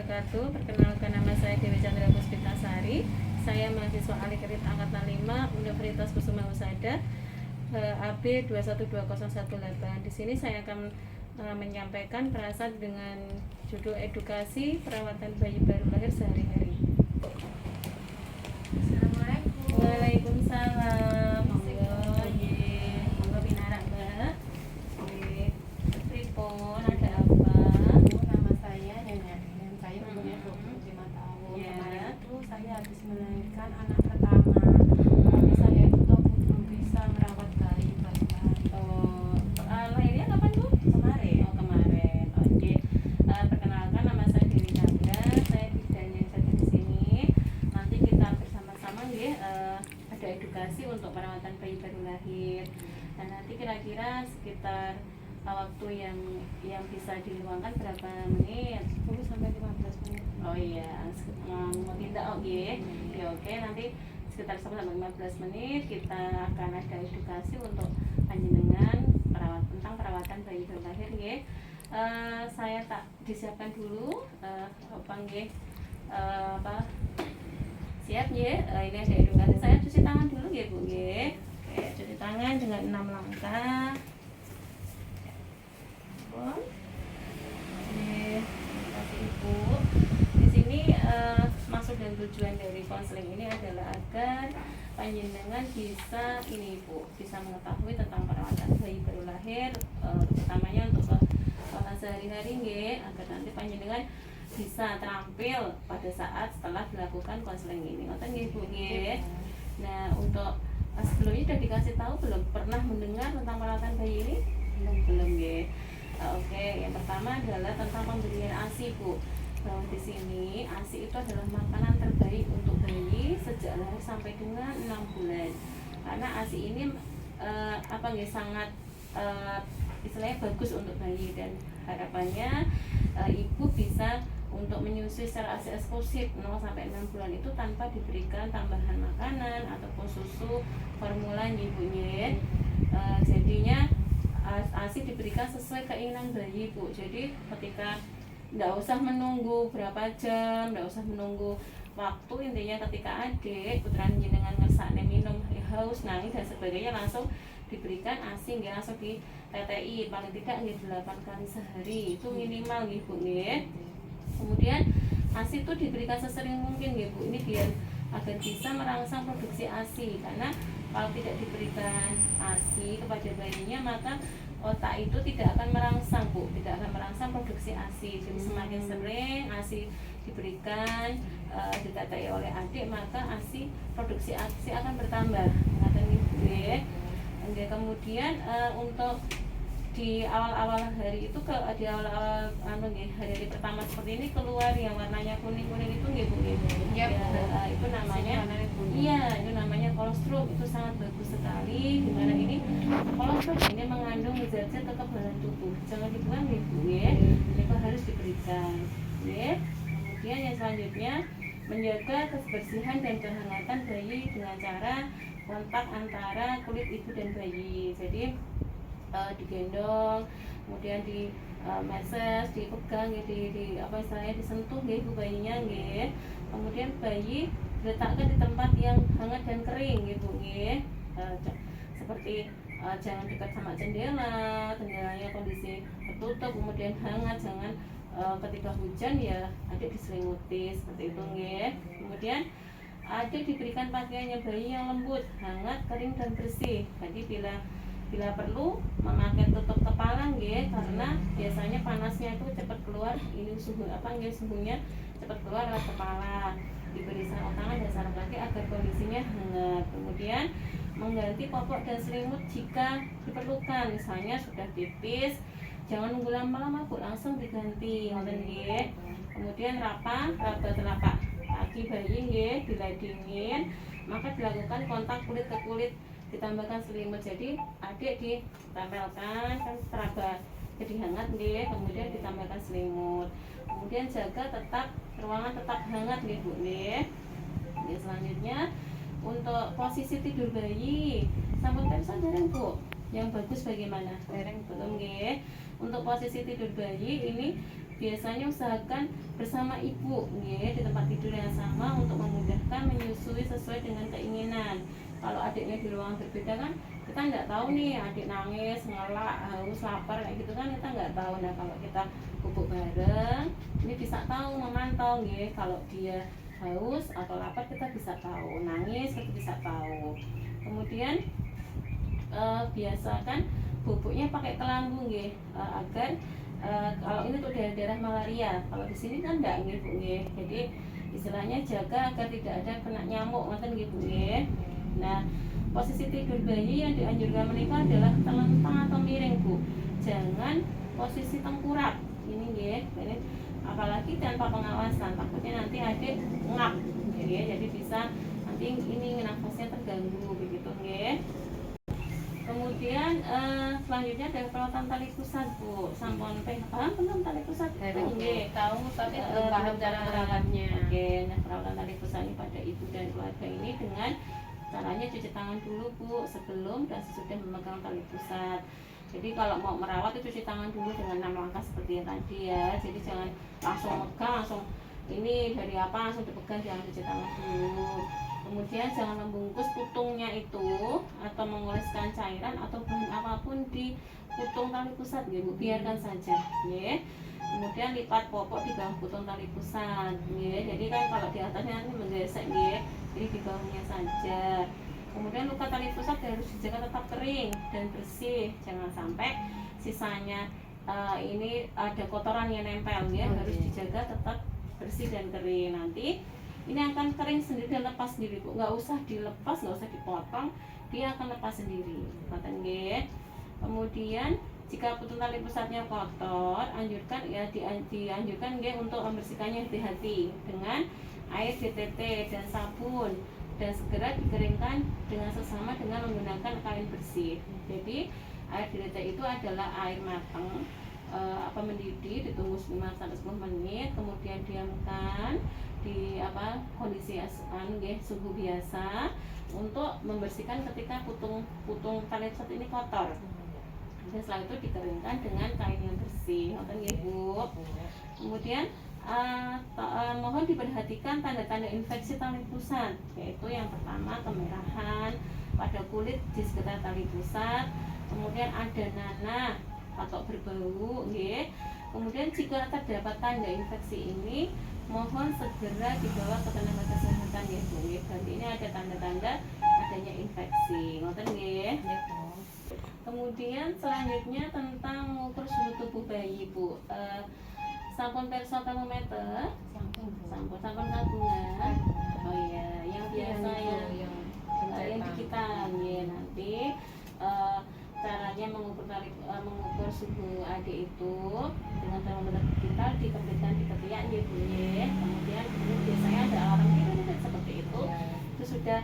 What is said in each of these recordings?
wabarakatuh. Perkenalkan, nama saya Dewi Chandra Puspitasari. Saya mahasiswa Alikrit angkatan 5 Universitas Kusuma Husada, AB 212018. Di sini saya akan menyampaikan perasaan dengan judul edukasi perawatan bayi baru lahir sehari-hari. Assalamualaikum. Waalaikumsalam. Monggo pinarak, Mbak. Pripun, ada apa? Nama saya Nenek. Saya umurnya 25 tahun. Ya. Kemarin itu saya habis melahirkan anak pertama. Tapi saya itu belum bisa merawat bayi baik-baik. Lahirnya kapan, Bu? Kemarin. Kemarin. Oke. Perkenalkan, nama saya Dewi Chandra. Saya bidannya jadi di sini. Nanti kita bersama-sama nggih ada edukasi untuk perawatan bayi baru lahir. Dan nanti kira-kira sekitar waktu yang bisa diluangkan berapa menit? 10 sampai 15 menit. Oh iya, mau tidak oke. Ya oke, nanti sekitar 10 sampai 15 menit kita akan ada edukasi untuk panjenengan tentang perawatan bayi baru lahir nggih. Saya tak disiapkan dulu apa nggih? Siap nggih. Ini ada edukasi. Saya cuci tangan dulu nggih, Bu nggih. Oke, cuci tangan dengan 6 langkah. Terima kasih Ibu. Di sini maksud dan tujuan dari konseling ini adalah agar panjenengan bisa bisa mengetahui tentang perawatan bayi baru lahir, utamanya untuk sehari-hari nggih, agar nanti panjenengan bisa terampil pada saat setelah dilakukan konseling ini. Ngoten nggih Bu nggih. Nah, untuk sebelumnya sudah dikasih tahu belum? Pernah mendengar tentang perawatan bayi ini? Belum nggih. Oke, yang pertama adalah tentang pemberian ASI, Bu. Bahwa di sini ASI itu adalah makanan terbaik untuk bayi sejak lahir sampai dengan 6 bulan. Karena ASI ini sangat istilahnya bagus untuk bayi, dan harapannya ibu bisa untuk menyusui secara ASI eksklusif 0 sampai 6 bulan itu tanpa diberikan tambahan makanan ataupun susu formula ibunya. Jadinya ASI diberikan sesuai keinginan bayi, Bu. Jadi ketika tidak usah menunggu berapa jam, tidak usah menunggu waktu, intinya ketika adik putra jenengan ngersakne minum haus nangis dan sebagainya, langsung diberikan ASI nggih, langsung di TTI paling tidak nggih 8 kali sehari itu minimal nggih, Bu nggih. Kemudian ASI itu diberikan sesering mungkin nggih, Bu. Ini biar agar bisa merangsang produksi ASI, karena kalau tidak diberikan ASI kepada bayinya maka otak itu tidak akan merangsang, Bu, tidak akan merangsang produksi ASI. Jadi semakin sering ASI diberikan, ditatai oleh adik, maka ASI, produksi ASI akan bertambah. Ngaten nggih. Kemudian untuk di awal-awal hari itu, di awal-awal hari pertama seperti ini keluar yang warnanya kuning-kuning itu nggih, Bu nggih. Iya, Ya, itu namanya itu namanya kolostrum. Itu sangat bagus sekali, dimana ini kolostrum ini mengandung zat-zat kekebalan tubuh. Jangan dibuang nggih, Bu nggih. Itu harus diberikan nggih. Kemudian yang selanjutnya, menjaga kebersihan dan kehangatan bayi dengan cara kontak antara kulit ibu dan bayi. Jadi digendong, kemudian di meses, dipegang, istilahnya disentuh nggih ibu bayinya nggih. Kemudian bayi diletakkan di tempat yang hangat dan kering gitu nggih. Seperti jangan dekat sama jendelanya kondisi tertutup, kemudian hangat, jangan ketika hujan ya adik diselimuti seperti itu nggih. Kemudian adik diberikan pakaiannya bayi yang lembut, hangat, kering dan bersih. Jadi bila perlu memakai tutup kepala nggih, karena biasanya panasnya itu cepat keluar, ini suhunya cepat keluar lewat kepala. Diberi sarung tangan dan sarung kaki agar kondisinya hangat. Kemudian mengganti popok dan selimut jika diperlukan, misalnya sudah tipis, jangan nunggu lama-lama, Bu, langsung diganti ngoten nggih. Kemudian raba telapak kaki bayi nggih, bila dingin maka dilakukan kontak kulit ke kulit, ditambahkan selimut. Jadi adik ditempelkan kan teraba jadi hangat nggih, kemudian ditambahkan selimut. Kemudian jaga ruangan tetap hangat nggih, Bu nggih. Selanjutnya untuk posisi tidur bayi, sampun pirsa dereng, Bu? Yang bagus bagaimana? Dereng belum nggih. Untuk posisi tidur bayi ini biasanya usahakan bersama ibu nggih di tempat tidur yang sama untuk memudahkan menyusui sesuai dengan keinginan. Kalau adiknya di ruangan berbeda kan kita nggak tahu nih adik nangis, ngelak, haus, lapar kayak gitu kan kita nggak tahu. Nah kalau kita bubuk bareng ini bisa tahu memantau nggih, kalau dia haus atau lapar kita bisa tahu, nangis kita bisa tahu. Kemudian biasakan bubuknya pakai kelambu nggih, agar kalau ini untuk daerah malaria, kalau di sini kan enggak nggih Bu nggih. Jadi istilahnya jaga agar tidak ada kena nyamuk ngoten nggih Bu nggih. Nah, posisi tidur bayi yang dianjurkan menikah adalah telentang atau miring Bu. Jangan posisi tengkurap. Ini nggih, ini apalagi tanpa pengawasan, takutnya nanti adik ngap. Jadi bisa nanti ini nafasnya terganggu begitu nggih. Kemudian selanjutnya ada perawatan tali pusat Bu. Sampun paham belum tali pusat? Nggih, tahu tapi belum paham cara merawatnya. Oke, nah perawatan tali pusat ini pada ibu dan keluarga ini dengan caranya cuci tangan dulu Bu sebelum dan sesudah memegang tali pusat. Jadi kalau mau merawat itu cuci tangan dulu dengan 6 langkah seperti yang tadi ya. Jadi jangan langsung megang, langsung ini dari apa langsung dipegang, jangan cuci tangan dulu. Kemudian jangan membungkus putungnya itu atau mengoleskan cairan atau bahan apapun di putung tali pusat gitu, biarkan saja ya. Kemudian lipat popok di bawah putung tali pusat ya. Jadi kan kalau di atasnya nanti menggesek ya, jadi di bawahnya saja. Kemudian luka tali pusat harus dijaga tetap kering dan bersih, jangan sampai sisanya ini ada kotoran yang nempel ya, harus dijaga tetap bersih dan kering. Nanti ini akan kering sendiri dan lepas sendiri Bu, nggak usah dilepas, nggak usah dipotong, dia akan lepas sendiri. Kemudian jika putung tali pusatnya kotor, anjurkan ya dianjurkan nggih untuk membersihkannya hati-hati dengan air DTT dan sabun, dan segera dikeringkan dengan sesama dengan menggunakan kain bersih. Jadi air DTT itu adalah air matang mendidih, ditunggu 5-10 menit, kemudian diamkan di kondisi suhu biasa untuk membersihkan ketika putung tali pusat ini kotor. Dan setelah itu dikeringkan dengan kain yang bersih, Bu. Kemudian mohon diperhatikan tanda-tanda infeksi tali pusat, yaitu yang pertama kemerahan pada kulit di sekitar tali pusat, kemudian ada nanah atau berbau, nggih. Kemudian jika terdapat tanda infeksi ini, mohon segera dibawa ke tenaga kesehatan ya Bu. Berarti ini ada tanda-tanda adanya infeksi, ngoten nggih. Kemudian selanjutnya tentang mengukur suhu tubuh bayi Bu. Sampun perso termometer, sampun gabungan. Oh iya, yang biasa yang digital ya. Nanti caranya mengukur suhu adik itu dengan termometer digital diterbitkan di ketiak ya Bu ya. Kemudian biasanya ada alarm gitu seperti itu. Itu sudah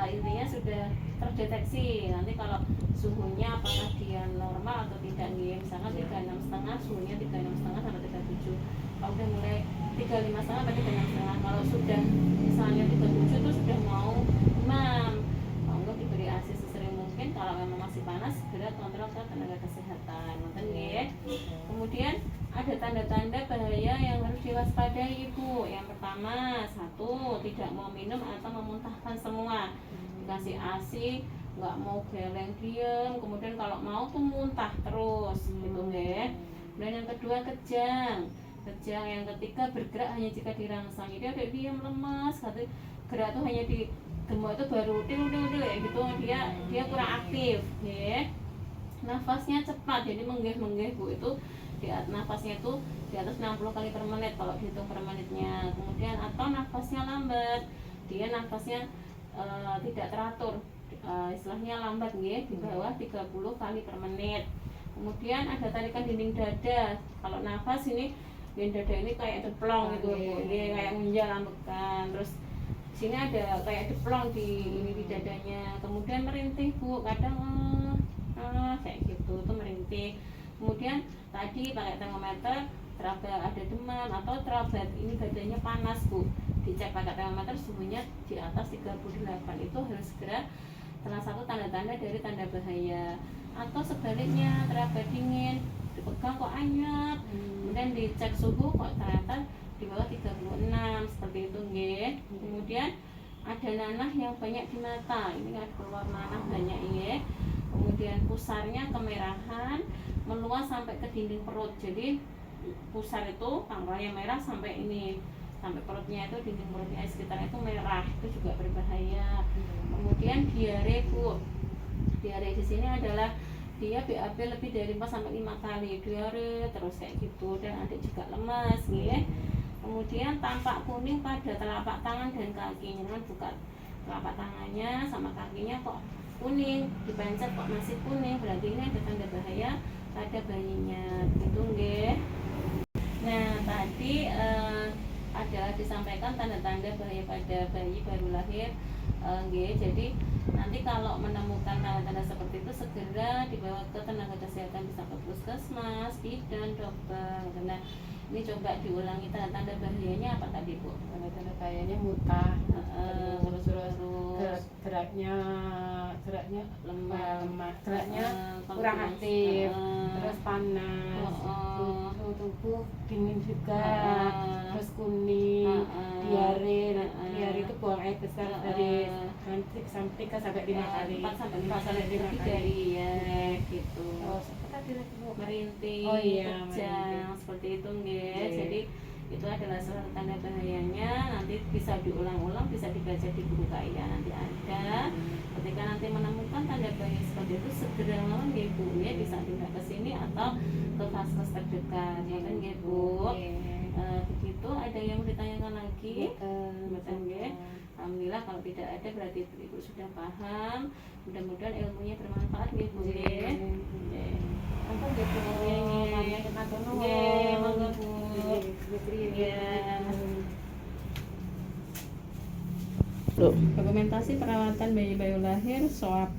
intinya sudah terdeteksi. Nanti kalau suhunya apakah dia normal atau tidak nih, misalkan 36,5, suhunya 36,5 sampai 37. Kalau udah mulai 35,5 sampai 36,5, kalau sudah misalnya 37 itu sudah mau demam, monggo diberi ASI sesering mungkin. Kalau memang masih panas, segera kontrol ke tenaga kesehatan, ngoten nggih. Kemudian ada tanda-tanda bahaya yang harus diwaspadai Ibu. Yang pertama, 1, tidak mau minum atau memuntahkan semua. Dikasih ASI nggak mau geleng diem, kemudian kalau mau tuh muntah terus gitu nggih. Dan yang kedua kejang, yang ketiga bergerak hanya jika dirangsang. Jadi ada diem lemas, gerak tuh hanya di gemuk itu baru til gitu, dia kurang aktif nggih. Nafasnya cepat, jadi menggeh Bu, itu nafasnya itu di atas 60 kali per menit kalau dihitung per menitnya. Kemudian atau nafasnya lambat, dia nafasnya tidak teratur, istilahnya lambat nggih, di bawah 30 kali per menit. Kemudian ada tarikan dinding dada. Kalau nafas ini dinding dada ini kayak deplong gitu Bu, dia kayak ngunjal lambekan. Terus sini ada kayak deplong di dadanya. Kemudian merintih Bu, kadang kayak gitu tuh merintih. Kemudian tadi pakai termometer, teraba ada demam atau teraba ini badannya panas Bu, dicek pakai termometer suhunya di atas 38, itu harus segera salah satu tanda-tanda dari tanda bahaya. Atau sebaliknya teraba dingin, dipegang kok anyep. Kemudian dicek suhu kok ternyata di bawah 36 seperti itu nggih. Kemudian ada nanah yang banyak di mata, ini ada keluar nanah banyak nggih. Kemudian pusarnya kemerahan meluas sampai ke dinding perut. Jadi pusar itu pangkalnya merah sampai ini, sampai perutnya itu, dinding perutnya sekitarnya itu merah, itu juga berbahaya. Kemudian diare Bu, diare di sini adalah dia BAB lebih dari 4 sampai 5 kali diare terus kayak gitu, dan adik juga lemas ya. Kemudian tampak kuning pada telapak tangan dan kakinya, kan buka telapak tangannya sama kakinya kok kuning, dipencet kok masih kuning, berarti ini ada tanda bahaya pada bayinya gitu nggih. Nah tadi adalah disampaikan tanda-tanda bahaya pada bayi baru lahir nggih. Jadi nanti kalau menemukan tanda-tanda seperti itu segera dibawa ke tenaga kesehatan, bisa ke puskesmas, bidan, dokter. Nah ini coba diulangi tanda-tanda bahayanya apa tadi Bu? Tanda-tanda bahayanya muntah, terus geraknya lemah, geraknya kurang aktif, terus panas, suhu tubuh dingin juga, terus kuning, diare itu buang air besar dari 3 sampai 5 kali, 4 sampai 5 4 sampai 5 lebih kali. dari ya gitu. Terus apa tadi lagi Bu? Merintih, Oh iya, kejang, merintih. seperti itu nggih. Oke. Jadi itu adalah salah satu tanda bahayanya. Nanti bisa diulang-ulang, bisa dibaca di buku KIA nanti ada. Ketika nanti menemukan tanda bahaya seperti itu segera lawan ya Bu ya, bisa pindah ke sini atau ke vaskes terdekat ya kan ya Bu. Begitu, ada yang mau ditanyakan lagi? Betul nggih. Alhamdulillah, kalau tidak ada berarti Ibu sudah paham. Mudah-mudahan ilmunya bermanfaat nggih Bu nggih. Apa gitu? Nggih, monggo Bu. Dokumentasi perawatan bayi baru lahir, swab